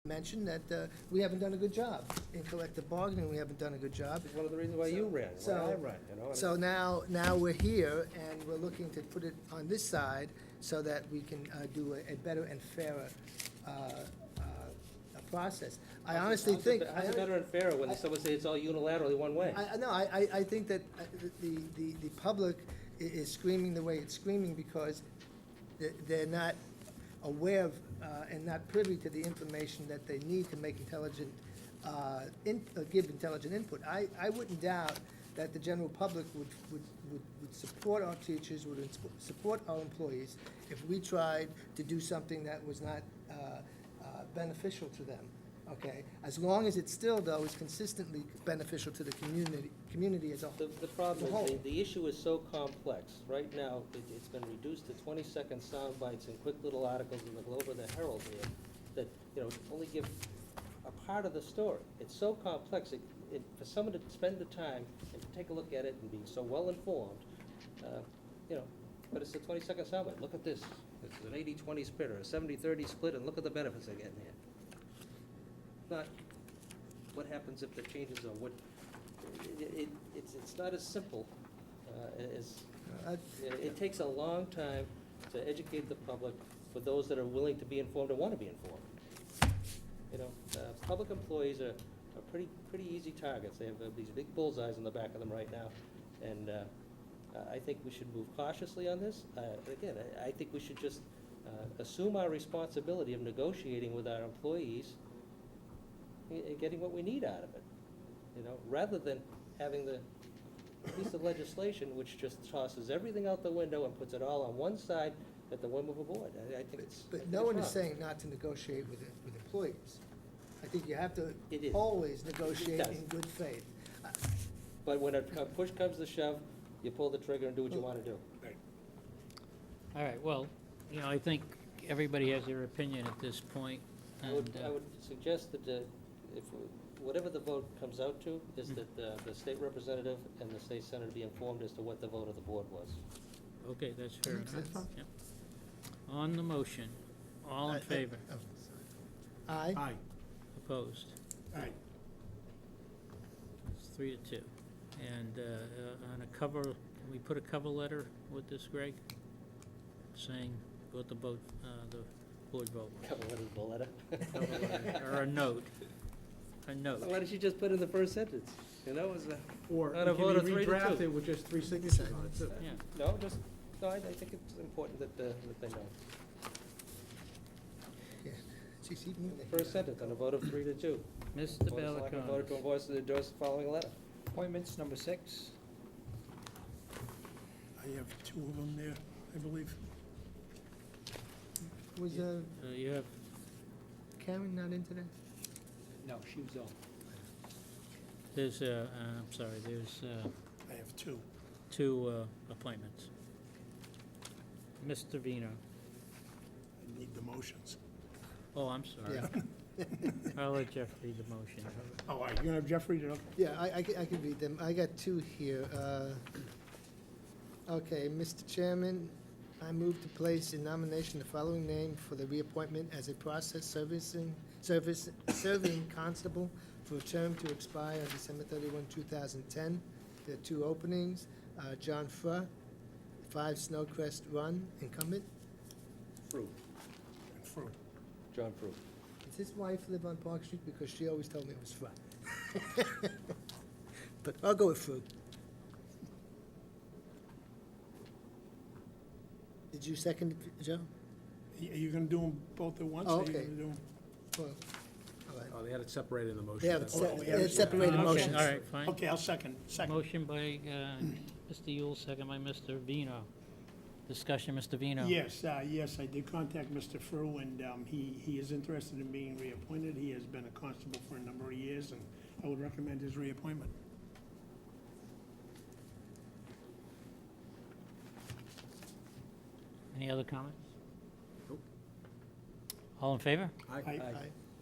mentioned that we haven't done a good job. In collective bargaining, we haven't done a good job. It's one of the reasons why you ran, why I ran, you know? and So now we're here, and we're looking to put it on this side so that we can do a better and fairer process. I honestly think. How's it better and fairer when someone says it's all unilaterally one way? I think that the public is screaming the way it's screaming because they're not aware of and not privy to the information that they need to make intelligent, give intelligent input. I wouldn't doubt that the general public would support our teachers, would support our employees if we tried to do something that was not beneficial to them, okay? As long as it still, though, is consistently beneficial to the community as a whole. The problem is, the issue is so complex. Right now, it's been reduced to 20-second sound bites and quick little articles in the Globe or the Herald here that, you know, only give a part of the story. It's so complex, for someone to spend the time and to take a look at it and be so well-informed, you know, but it's a 20-second sound bite. Look at this. This is an 80-20 split or a 70-30 split, and look at the benefits they're getting here. Not what happens if the changes are what, it's not as simple as, it takes a long time to educate the public for those that are willing to be informed and want to be informed. You know, public employees are pretty easy targets. They have these big bullseyes in the back of them right now, and I think we should move cautiously on this. Again, I think we should just assume our responsibility of negotiating with our employees and getting what we need out of it, you know, rather than having the piece of legislation which just tosses everything out the window and puts it all on one side at the whim of a board. I think it's. But no one is saying not to negotiate with employees. I think you have to always negotiate in good faith. But when a push comes to shove, you pull the trigger and do what you want to do. Right. All right, well, you know, I think everybody has their opinion at this point, I and, would suggest that whatever the vote comes out to, is that the state representative and the state senator be informed as to what the vote of the board was. okay, that's fair Makes enough. sense. Yep. On the motion, all in favor? Aye. Aye. Opposed? Aye. It's 3-2. And on a cover, can we put a cover letter with this, Greg? Saying what the vote, the board vote was? Cover letter, the letter. Cover letter, or a note. A note. Why don't you just put in the first sentence? You know, as a, Or On a vote of can 3 we to 2. redraft it with just 3 signatures on it, too? Yeah. I think it's important that they know. Yeah. Geez, even The first sentence on a vote of 3 to 2. Mr. Board of Selectmen voted to endorse the following letter. Appointments, number 6. I have 2 of them there, I believe. Was You have, Karen not in today? No, she was on. there's, I'm sorry, there's I have 2. 2 appointments. Mr. Vino. I need the motions. Oh, I'm sorry. Yeah. I'll let Jeff read the motion. Oh, all right, you're gonna have Jeff read it up? Yeah, I can read them. I got 2 here. Okay, Mr. Chairman, I move to place in nomination the following name for the reappointment as a process serving constable for a term to expire on December 31, 2010. There are 2 openings. John Fruh, 5 Snowcrest Run, incumbent. Fruit. And through. John Fruit. Does his wife live on Park Street? Because she always told me it was Fruh. But I'll go with Fruh. Did you second it, Joe? Are you gonna do them both at once? Oh, or are you okay. gonna do 'em- Well, all right. Oh, they had it separated in the motion. They have it Oh, we have it separated Okay, motions. all right, fine. Okay, I'll second. Motion by Mr. Yule, second by Mr. Vino. Discussion, Mr. Vino. Yes, yes, I did contact Mr. Frew, and he is interested in being reappointed. He has been a constable for a number of years, and I would recommend his reappointment. Any other comments? Nope. All in favor? Aye. Aye.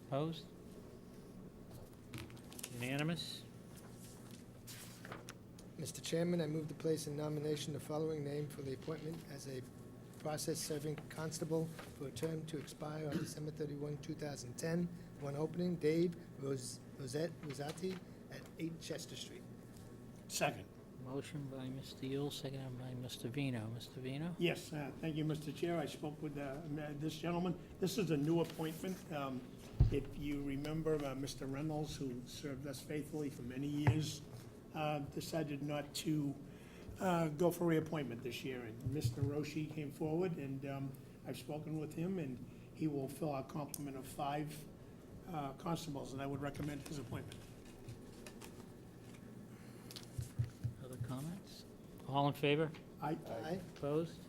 Opposed? Unanimous? Mr. Chairman, I move to place in nomination the following name for the appointment as a process-serving constable for a term to expire on December 31, 2010. one opening, Dave Rosati at 8 Chester Street. Second. Motion by Mr. Yule, seconded by Mr. Vino. Mr. Vino? Yes, thank you, Mr. Chair. I spoke with this gentleman. This is a new appointment. If you remember, Mr. Reynolds, who served us faithfully for many years, decided not to go for reappointment this year. And Mr. Roshi came forward, and I've spoken with him, and he will fill our complement of 5 constables, and I would recommend his appointment. Other comments? All in favor? I Aye. Opposed?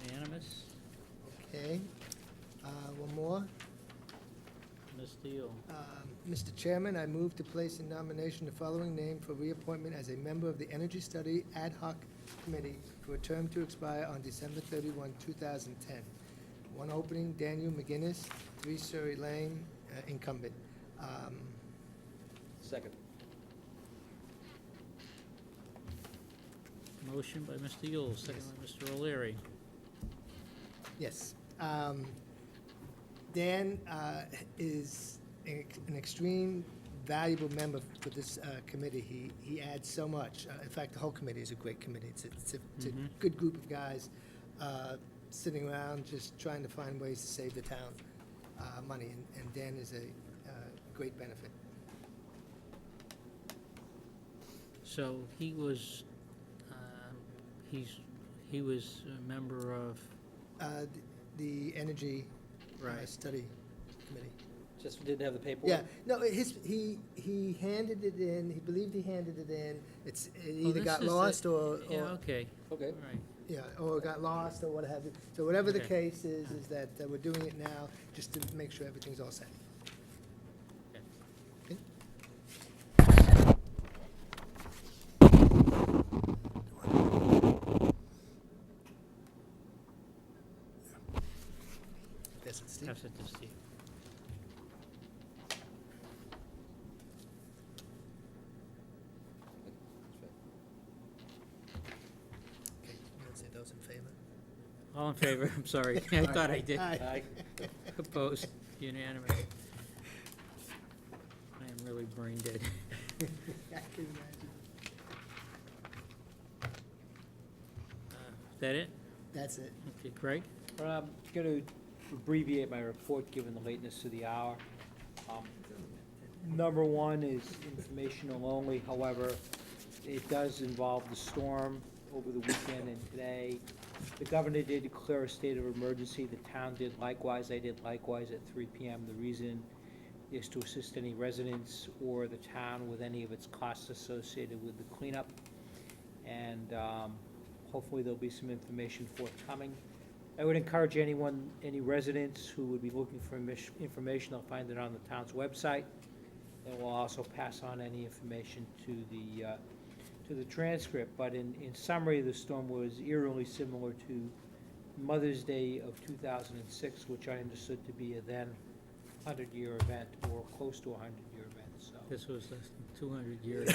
Unanimous? Okay. One more. Mr. Yule? Mr. Chairman, I move to place in nomination the following name for reappointment as a member of the Energy Study Ad Hoc Committee for a term to expire on December 31, 2010. One opening, Daniel McGinnis, 3 Surrey Lane, incumbent. Second. Motion by Mr. Yule, seconded by Mr. O'Leary. Yes. Dan is an extreme valuable member for this committee. He adds so much. In fact, the whole committee is a great committee. It's a Mhm. good group of guys sitting around just trying to find ways to save the town money, and Dan is a great benefit. So he was, he was a member of, The Energy right, Study Committee. Just didn't have the paperwork? Yeah, no, he handed it in, he believed he handed it in. It either this got is the- lost or, yeah, okay, Okay. all right. yeah, or got lost or what have you. So whatever the Okay. case is that we're doing it now, just to make sure everything's all set. Okay. Okay? Yes, it's Steve. Pass it to Steve. Okay, you want to say those in favor? All in favor, I'm sorry, I thought I did. Aye. Aye. Opposed, unanimous. I am really brain dead. I can imagine. Is that it? That's it. Okay, Craig? I'm going to abbreviate my report, given the lateness of the hour. Number 1 is informational only, however, it does involve the storm over the weekend and today. The governor did declare a state of emergency, the town did likewise, I did likewise at 3 p.m. The reason is to assist any residents or the town with any of its costs associated with the cleanup. And hopefully there'll be some information forthcoming. I would encourage anyone, any residents who would be looking for information, they'll find it on the town's website. And we'll also pass on any information to the transcript. But in summary, the storm was eerily similar to Mother's Day of 2006, which I understood to be a then 100-year event or close to a 100-year event, so. This was less than 200 years.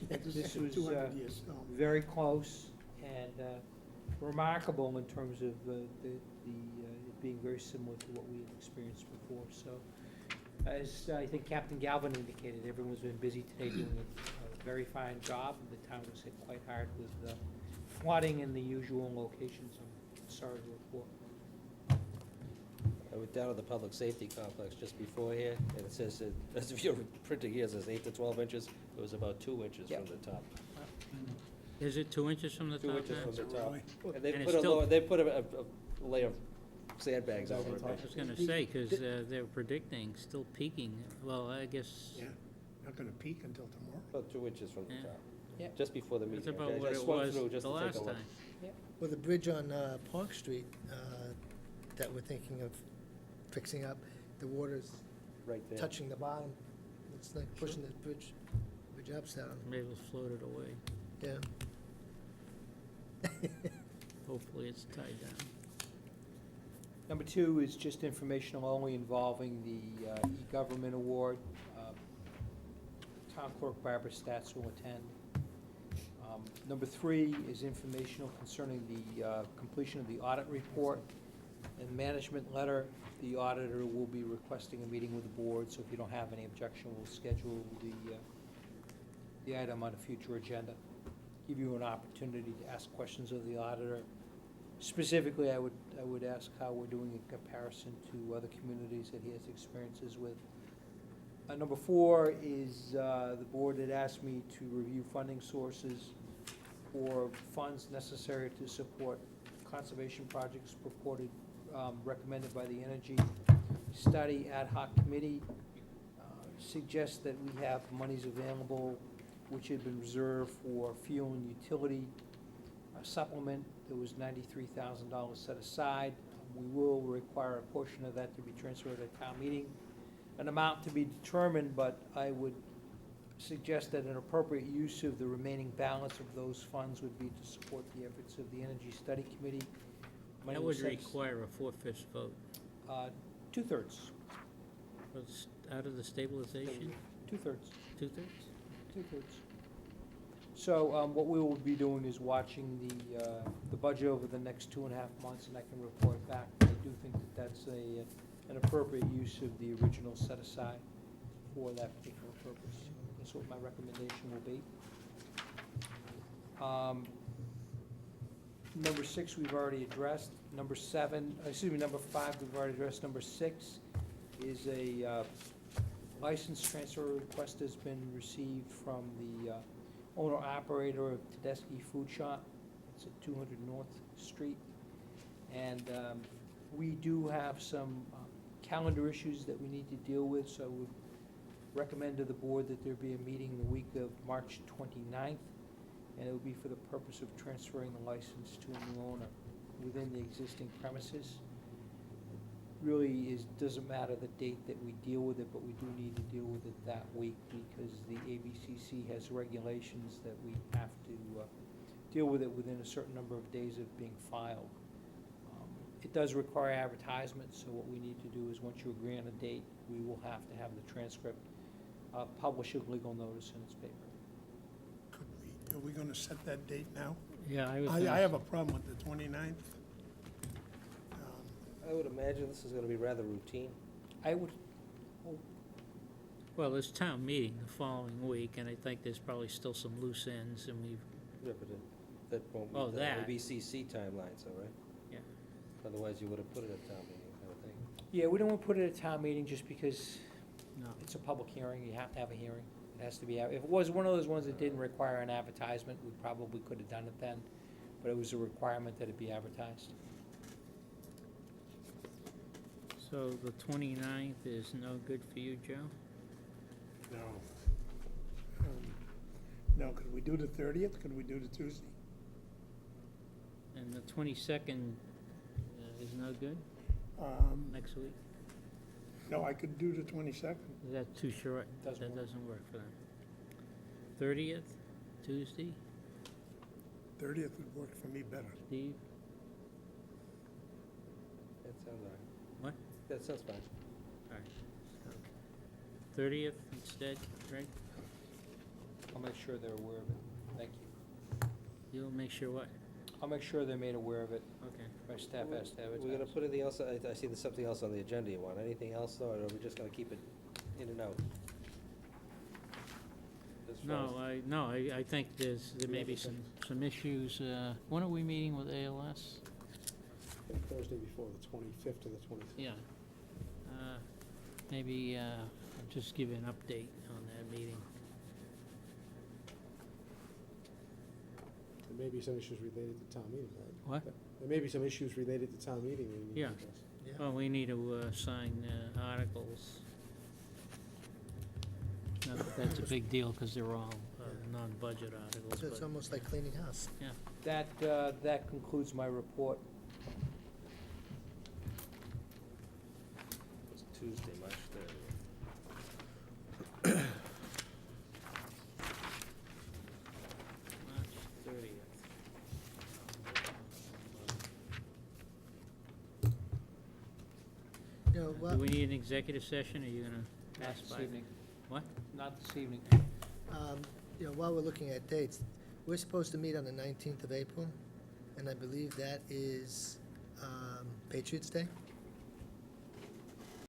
This was 200 years, so. very close and remarkable in terms of it being very similar to what we had experienced before. So, as I think Captain Galvin indicated, everyone's been busy today doing a very fine job. The town was hit quite hard with flooding in the usual locations. I'm sorry to report. I went down to the public safety complex just before here, and it says, as if you're printing here, it says 8 to 12 inches. It was about 2 inches Yep. from the top. Is it 2 inches from the 2 top? inches now? from the top. Really? And they And put it's a still- lower, they put a layer of sandbags over it. I was gonna say, because they're predicting still peaking. Well, I guess, Yeah, not gonna peak until tomorrow. About 2 inches from the Yeah. top. Yep. Just before the that's meeting. about I what just it swung was through just the to take last a look. time. Well, the bridge on Park Street that we're thinking of fixing up, the water's Right there. touching the bottom. It's like pushing the bridge up, down, Maybe it was floated away. yeah. Hopefully it's tied down. Number 2 is just informational only involving the e-government award. Town clerk Barbara Stats will attend. Number 3 is informational concerning the completion of the audit report and management letter. The auditor will be requesting a meeting with the board, so if you don't have any objection, we'll schedule the item on a future agenda. Give you an opportunity to ask questions of the auditor. Specifically, I would ask how we're doing in comparison to other communities that he has experiences with. Number 4 is, the board had asked me to review funding sources for funds necessary to support conservation projects recommended by the Energy Study Ad Hoc Committee. Suggests that we have monies available which had been reserved for fuel and utility supplement. There was $93,000 set aside. We will require a portion of that to be transferred at town meeting. An amount to be determined, but I would suggest that an appropriate use of the remaining balance of those funds would be to support the efforts of the Energy Study Committee. Money That was would set- require a 4/5 vote. 2/3. Out of the stabilization, 2/3. 2/3? 2/3. So what we will be doing is watching the budget over the next 2.5 months, and I can report back. I do think that that's an appropriate use of the original set aside for that particular purpose. That's what my recommendation will be. Number 6, we've already addressed. Number 5, we've already addressed. Number 6 is a license transfer request has been received from the owner-operator of Tedeschi Food Shop. It's at 200 North Street. And we do have some calendar issues that we need to deal with, so I would recommend to the board that there be a meeting the week of March 29th, and it would be for the purpose of transferring the license to a new owner within the existing premises. Really doesn't matter the date that we deal with it, but we do need to deal with it that week because the ABCC has regulations that we have to deal with it within a certain number of days of being filed. It does require advertisement, so what we need to do is, once you agree on a date, we will have to have the transcript publish a legal notice in its paper. Are we gonna set that date now? Yeah, I was. I have a problem with the 29th. I would imagine this is gonna be rather routine. I would, Well, there's town meeting the following week, and I think there's probably still some loose ends, and we've, Yeah, but that won't Oh, meet the that. ABCC timeline, so, right? yeah. Otherwise, you would have put it at town meeting, kind of thing. yeah, we don't want to put it at town meeting just because No. it's a public hearing, you have to have a hearing. It has to be, if it was one of those ones that didn't require an advertisement, we probably could have done it then, but it was a requirement that it be advertised. So the 29th is no good for you, Joe? No. No, could we do the 30th? Could we do the Tuesday? And the 22nd is no good next week? No, I could do the 22nd. Is that too short? Doesn't That work. doesn't work for them. 30th, Tuesday, 30th would work for me better. Steve? That sounds all right. What? That sounds fine. All right. 30th instead, Greg? I'll make sure they're aware of it. Thank you. You'll make sure what? I'll make sure they're made aware of it. Okay. My staff has to We're gonna advertise. put anything else, I see there's something else on the agenda you want. Anything else, though, or are we just gonna keep it in and out? As far as- I think there may be some issues. When are we meeting with ALS? Thursday before, the 25th to the 26th. Yeah. Maybe I'll just give you an update on that meeting. There may be some issues related to town meeting, right? What? There may be some issues related to town meeting we need to Yeah. address. Yeah. Well, we need to sign articles. Not that that's a big deal, because they're all non-budget articles, So it's but, almost like cleaning house. yeah. That concludes my report. It's Tuesday, March 30th. March 30th. You know, Do well, we need an executive session, or are you gonna Not pass this by? evening. What? Not this evening. you know, while we're looking at dates, we're supposed to meet on the 19th of April, and I believe that is Patriots' Day.